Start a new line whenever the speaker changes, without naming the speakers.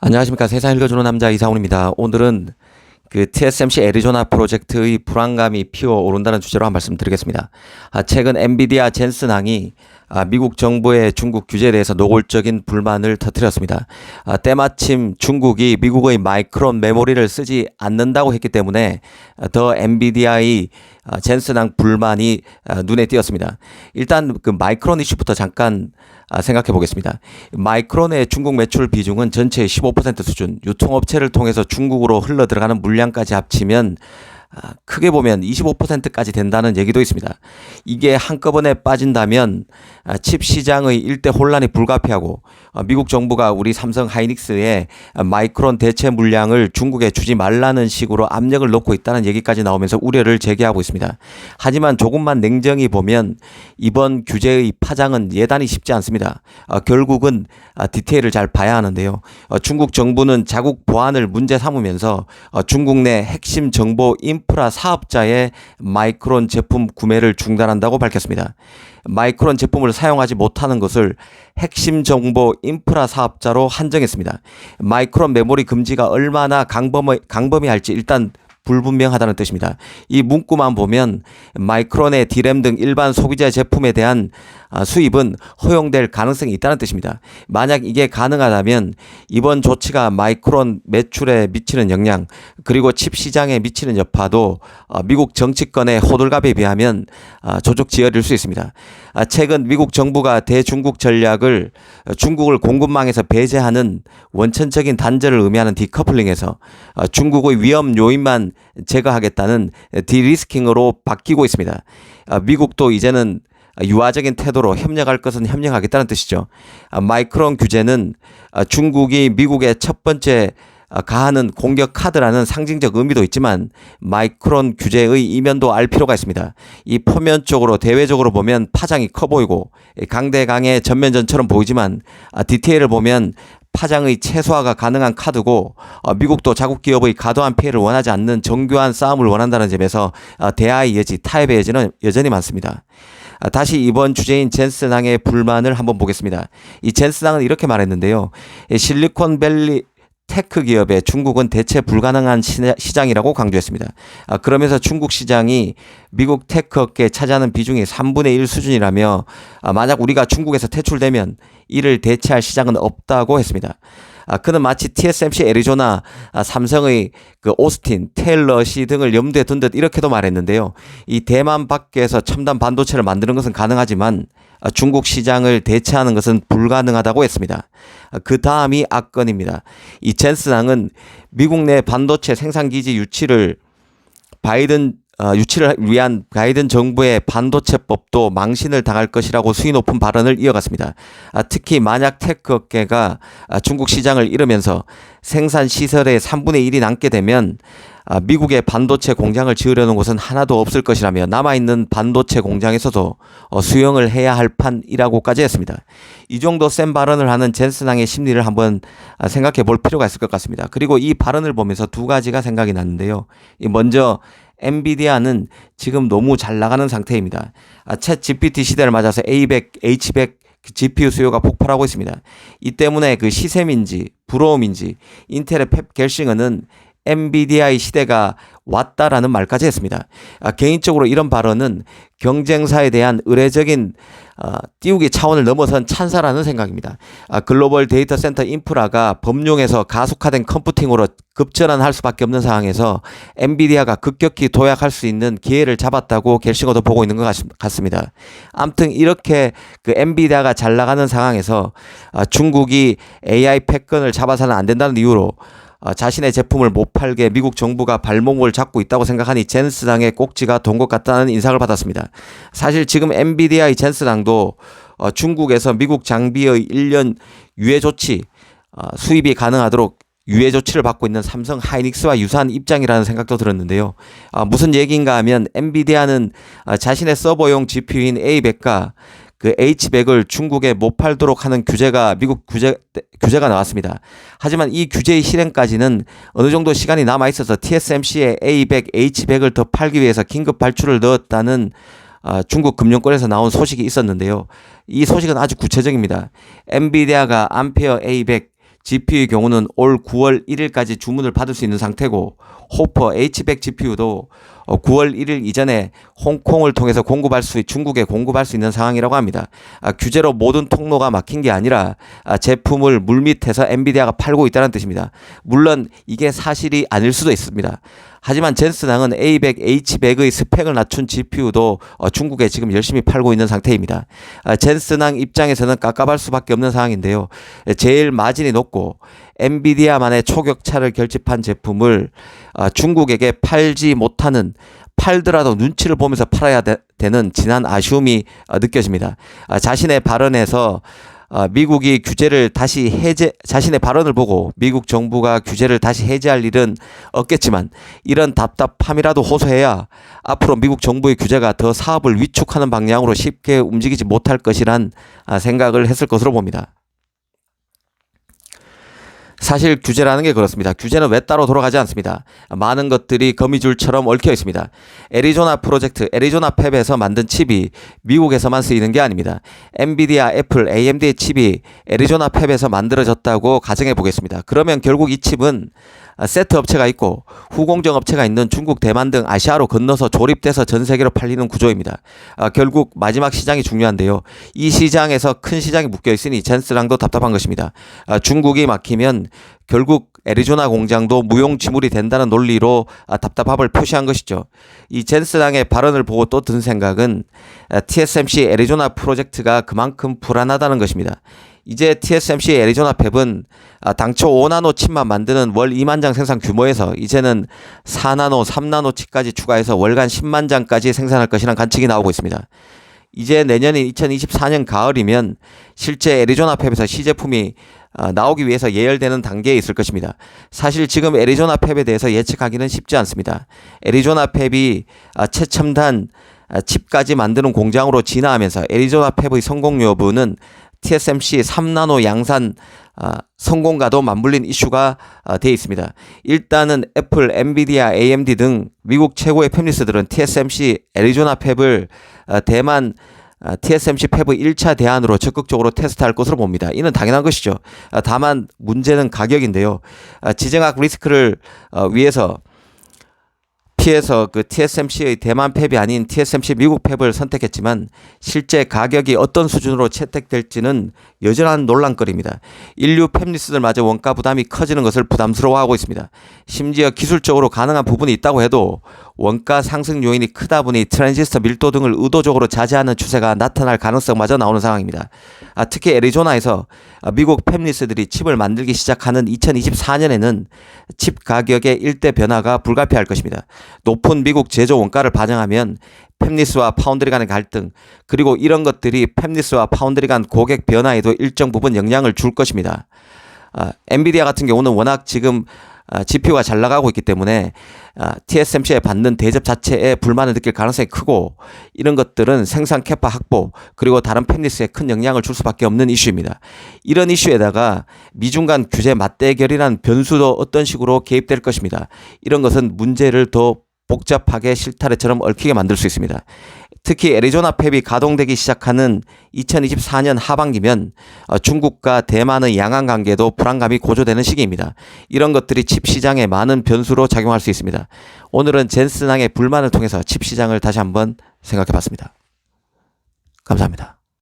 안녕하십니까. 세상 읽어주는 남자 이상훈입니다. 오늘은 TSMC 애리조나 프로젝트의 불안감이 피어오른다는 주제로 한 말씀 드리겠습니다. 최근 엔비디아 젠슨항이 미국 정부의 중국 규제에 대해서 노골적인 불만을 터뜨렸습니다. 때마침 중국이 미국의 마이크론 메모리를 쓰지 않는다고 했기 때문에 더 엔비디아의 젠슨항 불만이 눈에 띄었습니다. 일단 그 마이크론 이슈부터 잠깐 생각해 보겠습니다. 마이크론의 중국 매출 비중은 전체의 15% 수준, 유통업체를 통해서 중국으로 흘러 들어가는 물량까지 합치면 크게 보면 25%까지 된다는 얘기도 있습니다. 이게 한꺼번에 빠진다면 칩 시장의 일대 혼란이 불가피하고 미국 정부가 우리 삼성 하이닉스에 마이크론 대체 물량을 중국에 주지 말라는 식으로 압력을 놓고 있다는 얘기까지 나오면서 우려를 제기하고 있습니다. 하지만 조금만 냉정히 보면 이번 규제의 파장은 예단이 쉽지 않습니다. 결국은 디테일을 잘 봐야 하는데요. 중국 정부는 자국 보안을 문제 삼으면서 중국 내 핵심 정보 인프라 사업자의 마이크론 제품 구매를 중단한다고 밝혔습니다. 마이크론 제품을 사용하지 못하는 것을 핵심 정보 인프라 사업자로 한정했습니다. 마이크론 메모리 금지가 얼마나 강범위할지 일단 불분명하다는 뜻입니다. 이 문구만 보면 마이크론의 D램 등 일반 소비자 제품에 대한 수입은 허용될 가능성이 있다는 뜻입니다. 만약 이게 가능하다면 이번 조치가 마이크론 매출에 미치는 영향 그리고 칩 시장에 미치는 여파도 미국 정치권의 호들갑에 비하면 조족지어릴 수 있습니다. 최근 미국 정부가 대중국 전략을 중국을 공급망에서 배제하는 원천적인 단절을 의미하는 디커플링에서 중국의 위험 요인만 제거하겠다는 디리스킹으로 바뀌고 있습니다. 미국도 이제는 유화적인 태도로 협력할 것은 협력하겠다는 뜻이죠. 마이크론 규제는 중국이 미국의 첫 번째 가하는 공격 카드라는 상징적 의미도 있지만 마이크론 규제의 이면도 알 필요가 있습니다. 이 표면적으로 대외적으로 보면 파장이 커 보이고 강대강의 전면전처럼 보이지만 디테일을 보면 파장의 최소화가 가능한 카드고 미국도 자국 기업의 과도한 피해를 원하지 않는 정교한 싸움을 원한다는 점에서 대화의 여지, 타협의 여지는 여전히 많습니다. 다시 이번 주제인 젠슨항의 불만을 한번 보겠습니다. 이 젠슨항은 이렇게 말했는데요. 실리콘밸리 테크 기업에 중국은 대체 불가능한 시장이라고 강조했습니다. 그러면서 중국 시장이 미국 테크 업계에 차지하는 비중이 3분의 1 수준이라며 만약 우리가 중국에서 퇴출되면 이를 대체할 시장은 없다고 했습니다. 그는 마치 TSMC 애리조나, 삼성의 오스틴, 테일러시 등을 염두에 둔 듯 이렇게도 말했는데요. 이 대만 밖에서 첨단 반도체를 만드는 것은 가능하지만 중국 시장을 대체하는 것은 불가능하다고 했습니다. 그 다음이 악건입니다. 이 젠슨항은 미국 내 반도체 생산기지 유치를 위한 바이든 정부의 반도체법도 망신을 당할 것이라고 수위 높은 발언을 이어갔습니다. 특히 만약 테크 업계가 중국 시장을 잃으면서 생산 시설의 3분의 1이 남게 되면 미국의 반도체 공장을 지으려는 곳은 하나도 없을 것이라며 남아있는 반도체 공장에서도 수용을 해야 할 판이라고까지 했습니다. 이 정도 센 발언을 하는 젠슨항의 심리를 한번 생각해 볼 필요가 있을 것 같습니다. 그리고 이 발언을 보면서 두 가지가 생각이 났는데요. 먼저 엔비디아는 지금 너무 잘 나가는 상태입니다. 챗 GPT 시대를 맞아서 A100, H100 GPU 수요가 폭발하고 있습니다. 이 때문에 그 시샘인지 부러움인지 인텔의 펩 겔싱어는 엔비디아의 시대가 왔다라는 말까지 했습니다. 개인적으로 이런 발언은 경쟁사에 대한 의례적인 띄우기 차원을 넘어선 찬사라는 생각입니다. 글로벌 데이터 센터 인프라가 범용에서 가속화된 컴퓨팅으로 급전환할 수밖에 없는 상황에서 엔비디아가 급격히 도약할 수 있는 기회를 잡았다고 겔싱어도 보고 있는 것 같습니다. 아무튼 이렇게 엔비디아가 잘 나가는 상황에서 중국이 AI 패권을 잡아서는 안 된다는 이유로 자신의 제품을 못 팔게 미국 정부가 발목을 잡고 있다고 생각하니 젠슨항의 꼭지가 돈 것 같다는 인상을 받았습니다. 사실 지금 엔비디아의 젠슨항도 중국에서 미국 장비의 1년 유예 조치, 수입이 가능하도록 유예 조치를 받고 있는 삼성 하이닉스와 유사한 입장이라는 생각도 들었는데요. 무슨 얘기인가 하면 엔비디아는 자신의 서버용 GPU인 A100과 H100을 중국에 못 팔도록 하는 미국 규제가 나왔습니다. 하지만 이 규제의 실행까지는 어느 정도 시간이 남아 있어서 TSMC의 A100, H100을 더 팔기 위해서 긴급 발주를 넣었다는 중국 금융권에서 나온 소식이 있었는데요. 이 소식은 아주 구체적입니다. 엔비디아가 암페어 A100 GPU의 경우는 올 9월 1일까지 주문을 받을 수 있는 상태고 호퍼 H100 GPU도 9월 1일 이전에 홍콩을 통해서 중국에 공급할 수 있는 상황이라고 합니다. 규제로 모든 통로가 막힌 게 아니라 제품을 물밑에서 엔비디아가 팔고 있다는 뜻입니다. 물론 이게 사실이 아닐 수도 있습니다. 하지만 젠슨항은 A100, H100의 스펙을 낮춘 GPU도 중국에 지금 열심히 팔고 있는 상태입니다. 젠슨항 입장에서는 깝깝할 수밖에 없는 상황인데요. 제일 마진이 높고 엔비디아만의 초격차를 결집한 제품을 중국에게 팔지 못하는, 팔더라도 눈치를 보면서 팔아야 되는 지난 아쉬움이 느껴집니다. 자신의 발언에서 미국이 규제를 다시 자신의 발언을 보고 미국 정부가 규제를 다시 해제할 일은 없겠지만 이런 답답함이라도 호소해야 앞으로 미국 정부의 규제가 더 사업을 위축하는 방향으로 쉽게 움직이지 못할 것이란 생각을 했을 것으로 봅니다. 사실 규제라는 게 그렇습니다. 규제는 왜 따로 돌아가지 않습니다. 많은 것들이 거미줄처럼 얽혀 있습니다. 애리조나 프로젝트, 애리조나 팹에서 만든 칩이 미국에서만 쓰이는 게 아닙니다. 엔비디아, 애플, AMD의 칩이 애리조나 팹에서 만들어졌다고 가정해 보겠습니다. 그러면 결국 이 칩은 세트 업체가 있고 후공정 업체가 있는 중국, 대만 등 아시아로 건너서 조립돼서 전 세계로 팔리는 구조입니다. 결국 마지막 시장이 중요한데요. 이 시장에서 큰 시장이 묶여 있으니 젠슨항도 답답한 것입니다. 중국이 막히면 결국 애리조나 공장도 무용지물이 된다는 논리로 답답함을 표시한 것이죠. 이 젠슨항의 발언을 보고 또 든 생각은 TSMC 애리조나 프로젝트가 그만큼 불안하다는 것입니다. 이제 TSMC 애리조나 팹은 당초 5나노 칩만 만드는 월 2만 장 생산 규모에서 이제는 4나노, 3나노 칩까지 추가해서 월간 10만 장까지 생산할 것이라는 관측이 나오고 있습니다. 이제 내년인 2024년 가을이면 실제 애리조나 팹에서 시제품이 나오기 위해서 예열되는 단계에 있을 것입니다. 사실 지금 애리조나 팹에 대해서 예측하기는 쉽지 않습니다. 애리조나 팹이 최첨단 칩까지 만드는 공장으로 진화하면서 애리조나 팹의 성공 여부는 TSMC 3나노 양산 성공과도 맞물린 이슈가 되어 있습니다. 일단은 애플, 엔비디아, AMD 등 미국 최고의 팹리스들은 TSMC 애리조나 팹을 대만 TSMC 팹의 1차 대안으로 적극적으로 테스트할 것으로 봅니다. 이는 당연한 것이죠. 다만 문제는 가격인데요. 지정학 리스크를 위해서 피해서 그 TSMC의 대만 팹이 아닌 TSMC 미국 팹을 선택했지만 실제 가격이 어떤 수준으로 채택될지는 여전한 논란거리입니다. 인류 팹리스들마저 원가 부담이 커지는 것을 부담스러워하고 있습니다. 심지어 기술적으로 가능한 부분이 있다고 해도 원가 상승 요인이 크다 보니 트랜지스터 밀도 등을 의도적으로 자제하는 추세가 나타날 가능성마저 나오는 상황입니다. 특히 애리조나에서 미국 팹리스들이 칩을 만들기 시작하는 2024년에는 칩 가격의 일대 변화가 불가피할 것입니다. 높은 미국 제조 원가를 반영하면 팹리스와 파운드리 간의 갈등, 그리고 이런 것들이 팹리스와 파운드리 간 고객 변화에도 일정 부분 영향을 줄 것입니다. 엔비디아 같은 경우는 워낙 지금 GPU가 잘 나가고 있기 때문에 TSMC에 받는 대접 자체에 불만을 느낄 가능성이 크고, 이런 것들은 생산 캐파 확보 그리고 다른 팹리스에 큰 영향을 줄 수밖에 없는 이슈입니다. 이런 이슈에다가 미중 간 규제 맞대결이라는 변수도 어떤 식으로 개입될 것입니다. 이런 것은 문제를 더 복잡하게 실타래처럼 얽히게 만들 수 있습니다. 특히 애리조나 팹이 가동되기 시작하는 2024년 하반기면 중국과 대만의 양안 관계도 불안감이 고조되는 시기입니다. 이런 것들이 칩 시장에 많은 변수로 작용할 수 있습니다. 오늘은 젠슨항의 불만을 통해서 칩 시장을 다시 한번 생각해 봤습니다. 감사합니다.